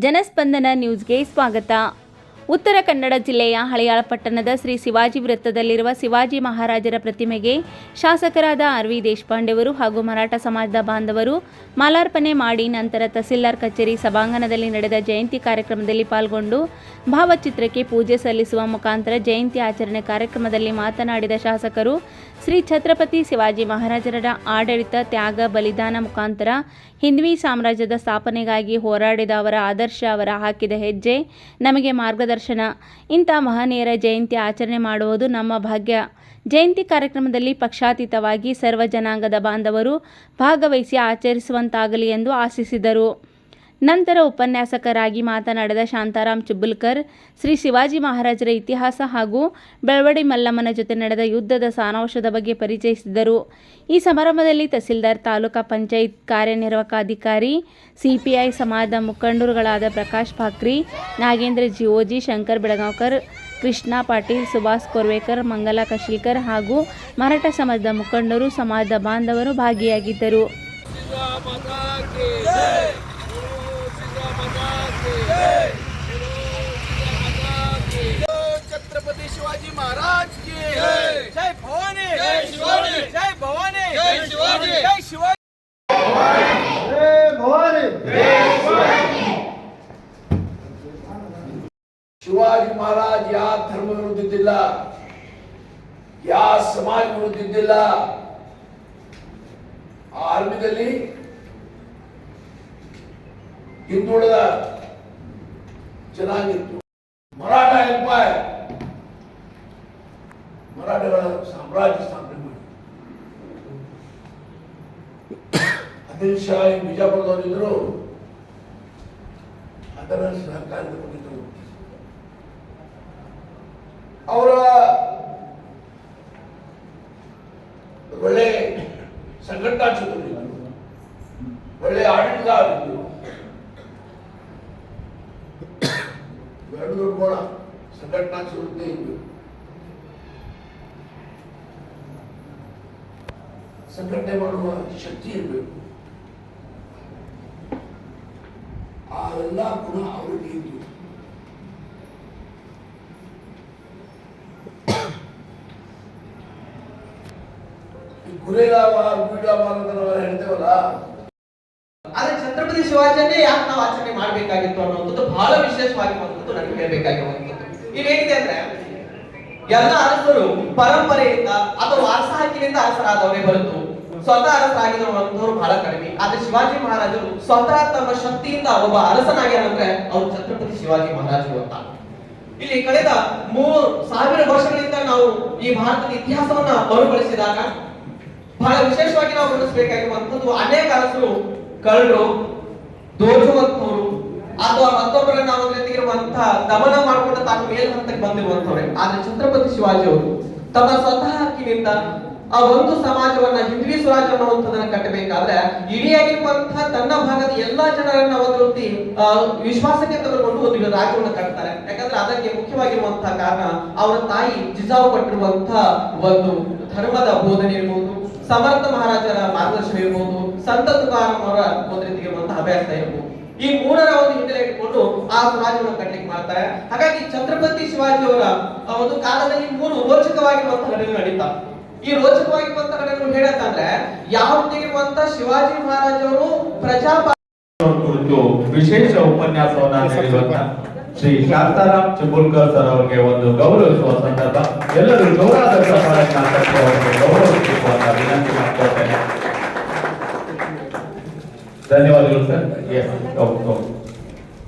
ಜನಸ್ಪಂದನ ನ್ಯೂಸ್ಗೆ ಸ್ವಾಗತ. ಉತ್ತರ ಕನ್ನಡ ಜಿಲ್ಲೆಯ ಹಳಿಯಾಳ ಪಟ್ಟಣದ ಶ್ರೀ ಶಿವಾಜಿ ವೃತ್ತದಲ್ಲಿರುವ ಶಿವಾಜಿ ಮಹಾರಾಜರ ಪ್ರತಿಮೆಗೆ ಶಾಸಕರಾದ ಆರ್.ವಿ. ದೇಶಪಾಂಡೆಯವರು ಹಾಗೂ ಮರಾಠ ಸಮಾಜದ ಬಾಂಧವರು ಮಾಲಾರ್ಪಣೆ ಮಾಡಿ ನಂತರ ತಹಸೀಲ್ದಾರ್ ಕಚೇರಿ ಸಭಾಂಗಣದಲ್ಲಿ ನಡೆದ ಜಯಂತಿ ಕಾರ್ಯಕ್ರಮದಲ್ಲಿ ಪಾಲ್ಗೊಂಡು ಭಾವಚಿತ್ರಕ್ಕೆ ಪೂಜೆ ಸಲ್ಲಿಸುವ ಮುಖಾಂತರ ಜಯಂತಿ ಆಚರಣೆ ಕಾರ್ಯಕ್ರಮದಲ್ಲಿ ಮಾತನಾಡಿದ ಶಾಸಕರು, ಶ್ರೀ ಛತ್ರಪತಿ ಶಿವಾಜಿ ಮಹಾರಾಜರ ಆಡಳಿತ, ತ್ಯಾಗ, ಬಲಿದಾನ ಮುಖಾಂತರ ಹಿಂದ್ವಿ ಸಾಮ್ರಾಜ್ಯದ ಸ್ಥಾಪನೆಗಾಗಿ ಹೋರಾಡಿದ ಅವರ ಆದರ್ಶ, ಅವರ ಹಾಕಿದ ಹೆಜ್ಜೆ ನಮಗೆ ಮಾರ್ಗದರ್ಶನ. ಇಂಥ ಮಹನೀಯರ ಜಯಂತಿ ಆಚರಣೆ ಮಾಡುವುದು ನಮ್ಮ ಭಾಗ್ಯ. ಜಯಂತಿ ಕಾರ್ಯಕ್ರಮದಲ್ಲಿ ಪಕ್ಷಾತೀತವಾಗಿ ಸರ್ವ ಜನಾಂಗದ ಬಾಂಧವರು ಭಾಗವಹಿಸಿ ಆಚರಿಸುವಂತಾಗಲಿ ಎಂದು ಆಶಿಸಿದರು. ನಂತರ ಉಪನ್ಯಾಸಕರಾಗಿ ಮಾತನಾಡಿದ ಶಾಂತಾರಾಮ್ ಚಿಬ್ಬುಲ್ಕರ್ ಶ್ರೀ ಶಿವಾಜಿ ಮಹಾರಾಜರ ಇತಿಹಾಸ ಹಾಗೂ ಬೆಳವಡಿ ಮಲ್ಲಮ್ಮನ ಜೊತೆ ನಡೆದ ಯುದ್ಧದ ಸಾರಾಂಶದ ಬಗ್ಗೆ ಪರಿಚಯಿಸಿದರು. ಈ ಸಮಾರಂಭದಲ್ಲಿ ತಹಸೀಲ್ದಾರ್, ತಾಲೂಕಾ ಪಂಚಾಯತ್ ಕಾರ್ಯನಿರ್ವಾಹಕಾಧಿಕಾರಿ, ಸಿಪಿಐ ಸಮಾಜದ ಮುಖಂಡರುಗಳಾದ ಪ್ರಕಾಶ್ ಭಾಕ್ರಿ, ನಾಗೇಂದ್ರ ಜಿಒಜಿ, ಶಂಕರ್ ಬೆಳಗಾವ್ಕರ್, ಕೃಷ್ಣ ಪಾಟೀಲ್, ಸುಭಾಸ್ ಕೊರ್ವೇಕರ್, ಮಂಗಲ ಕಶಿಲ್ಕರ್ ಹಾಗೂ ಮರಾಠ ಸಮಾಜದ ಮುಖಂಡರು, ಸಮಾಜದ ಬಾಂಧವರು ಭಾಗಿಯಾಗಿದ್ದರು. छत्रपति शिवाजी महाराज की जय भवानी, जय शिवाजी, जय भवानी, जय शिवाजी, जय शिवाजी, जय भवानी, जय शिवाजी. शिवाजी महाराज या धर्म विरुद्ध ಇದ್ದಿಲ್ಲ, ಯಾ ಸಮಾಜ ವಿರುದ್ಧ ಇದ್ದಿಲ್ಲ. ಆರ್ಮಿದಲ್ಲಿ ಹಿಂದುಳಿದ ಜನಾಂಗಿತ್ತು. ಮರಾಠ ಎಂಪೈರ್, ಮರಾಠಗಳ ಸಾಮ್ರಾಜ್ಯ ಸ್ಥಾಪನೆ ಮಾಡಿ ಆದಿಲ್ ಶಾ ಬಿಜಾಪುರದವರಿದ್ರು, ಅದರ ಸಹಕಾರದ ಬಗ್ಗೆ ಅವರ ಒಳ್ಳೆ ಸಂಘಟನಾ ಚತುರರಿದ್ದರು, ಒಳ್ಳೆ ಆಡಳಿತಗಾರರಿದ್ದರು. ಎರಡು ದೊಡ್ಡ ಗುಣ, ಸಂಘಟನಾ ಚತುರತೆ ಇರಬೇಕು, ಸಂಘಟನೆ ಮಾಡುವ ಶಕ್ತಿ ಇರಬೇಕು. ಆ ಎಲ್ಲ ಗುಣ ಅವರಿಗೆ ಇದ್ದು ಗುರೇಲಾವಾರ್ ಬೀಡಾವಾರ್ ಅಂತ ನಾವು ಹೇಳ್ತೇವಲ್ಲ, ಆದ್ರೆ ಛತ್ರಪತಿ ಶಿವಾಜಿಯನ್ನೇ ಯಾಕೆ ನಾವು ಆಚರಣೆ ಮಾಡಬೇಕಾಗಿತ್ತು ಅನ್ನೋದು ಬಹಳ ವಿಶೇಷವಾಗಿರುವಂತದ್ದು ನನಗೆ ಹೇಳಬೇಕಾಗಿರುವಂತದ್ದು. ಇಲ್ಲೇನಿದೆ ಅಂದ್ರೆ ಎಲ್ಲ ಅರಸರು ಪರಂಪರೆಯಿಂದ ಅಥವಾ ವಾರಸಾಹಕ್ಕಿನಿಂದ ಅರಸರಾದವರೇ ಹೊರತು ಸ್ವತಃ ಅರಸರಾಗಿರುವಂತವರು ಬಹಳ ಕಡಿಮೆ. ಆದ್ರೆ ಶಿವಾಜಿ ಮಹಾರಾಜರು ಸ್ವತಃ ತಮ್ಮ ಶಕ್ತಿಯಿಂದ ಒಬ್ಬ ಅರಸನಾಗ್ಯಾರಂದ್ರೆ ಅವರು ಛತ್ರಪತಿ ಶಿವಾಜಿ ಮಹಾರಾಜರು ಅಂತ. ಇಲ್ಲಿ ಕಳೆದ 3000 ವರ್ಷಗಳಿಂದ ನಾವು ಈ ಭಾರತದ ಇತಿಹಾಸವನ್ನ ಮರುಕಳಿಸಿದಾಗ ಬಹಳ ವಿಶೇಷವಾಗಿ ನಾವು ಗಮನಿಸಬೇಕಾಗಿರುವಂತದ್ದು, ಅನೇಕ ಅರಸರು ಕಳ್ಳರು, ದೋಚುವಂತವರು ಅಥವಾ ಮತ್ತೊಬ್ಬರನ್ನ ಅವರ ಜೊತೆಗಿರುವಂತಹ ದಮನ ಮಾಡಿಕೊಂಡು ತಾನು ಮೇಲ್ ಹಂತಕ್ಕೆ ಬಂದಿರುವಂತವ್ರೆ. ಆದ್ರೆ ಛತ್ರಪತಿ ಶಿವಾಜಿ ಅವರು ತಮ್ಮ ಸ್ವತಃ ಹಕ್ಕಿನಿಂದ ಆ ಒಂದು ಸಮಾಜವನ್ನ ಹಿಂದ್ವಿ ಸ್ವರಾಜ್ಯ ಅನ್ನುವಂಥದ್ದನ್ನ ಕಟ್ಟಬೇಕಾದ್ರೆ ಇಡಿಯಾಗಿರುವಂತಹ ತನ್ನ ಭಾಗದ ಎಲ್ಲಾ ಜನರನ್ನ ಒಂದು ರೀತಿ ವಿಶ್ವಾಸಕ್ಕೆ ತೆಗೆದುಕೊಂಡು ಒಂದು ರಾಜ್ಯವನ್ನು ಕಟ್ತಾರೆ. ಯಾಕಂದ್ರೆ ಅದಕ್ಕೆ ಮುಖ್ಯವಾಗಿರುವಂತಹ ಕಾರಣ ಅವರ ತಾಯಿ ಜಿಜಾವು ಕೊಟ್ಟಿರುವಂತಹ ಒಂದು ಧರ್ಮದ ಬೋಧನೆ ಇರಬಹುದು, ಸಮರ್ಥ ಮಹಾರಾಜರ ಮಾರ್ಗದರ್ಶನ ಇರಬಹುದು, ಸಂತ ತುಕಾರಾಮ್ ಅವರ ಒಂದು ರೀತಿಗಿರುವಂತಹ ಅಭ್ಯಾಸ ಇರಬಹುದು. ಈ ಮೂರರ ಒಂದು ಹಿನ್ನೆಲೆ ಇಟ್ಕೊಂಡು ಆ ಸಮಾಜವನ್ನು ಕಟ್ಟಲಿಕ್ಕೆ ಮಾಡ್ತಾರೆ. ಹಾಗಾಗಿ ಛತ್ರಪತಿ ಶಿವಾಜಿ ಅವರ ಒಂದು ಕಾಲದಲ್ಲಿ 3 ರೋಚಕವಾಗಿರುವಂತಹ ಘಟನೆಗಳು ನಡೀತಾ. ಈ ರೋಚಕವಾಗಿರುವಂತಹ ಘಟನೆಗಳು ಹೇಳತ್ತಂದ್ರೆ ಯಾವ ರೀತಿಗಿರುವಂತಹ ಶಿವಾಜಿ ಮಹಾರಾಜರು ಕುರಿತು ವಿಶೇಷ ಉಪನ್ಯಾಸವನ್ನ ನೀಡಿರುವಂತ ಶ್ರೀ ಶಾಂತಾರಾಮ್ ಚಿಬ್ಬುಲ್ಕರ್ ಸರ್ ಅವರಿಗೆ ಒಂದು ಗೌರವಿಸುವ ಸಂದರ್ಭ. ಎಲ್ಲರೂ ಜೋರಾದ ಗೌರವಿಸುವಂತ ವಿನಂತಿ ಮಾಡ್ಕೊಳ್ತೇನೆ. ಧನ್ಯವಾದಗಳು ಸರ್.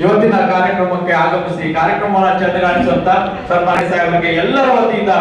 ಇವತ್ತಿನ ಕಾರ್ಯಕ್ರಮಕ್ಕೆ ಆಗಮಿಸಿ ಕಾರ್ಯಕ್ರಮವನ್ನು ಚಂದಗಾಣಿಸುವಂತ ಸನ್ಮಾನ್ಯ ಸಾಹೇಬರಿಗೆ ಎಲ್ಲರ ವತಿಯಿಂದ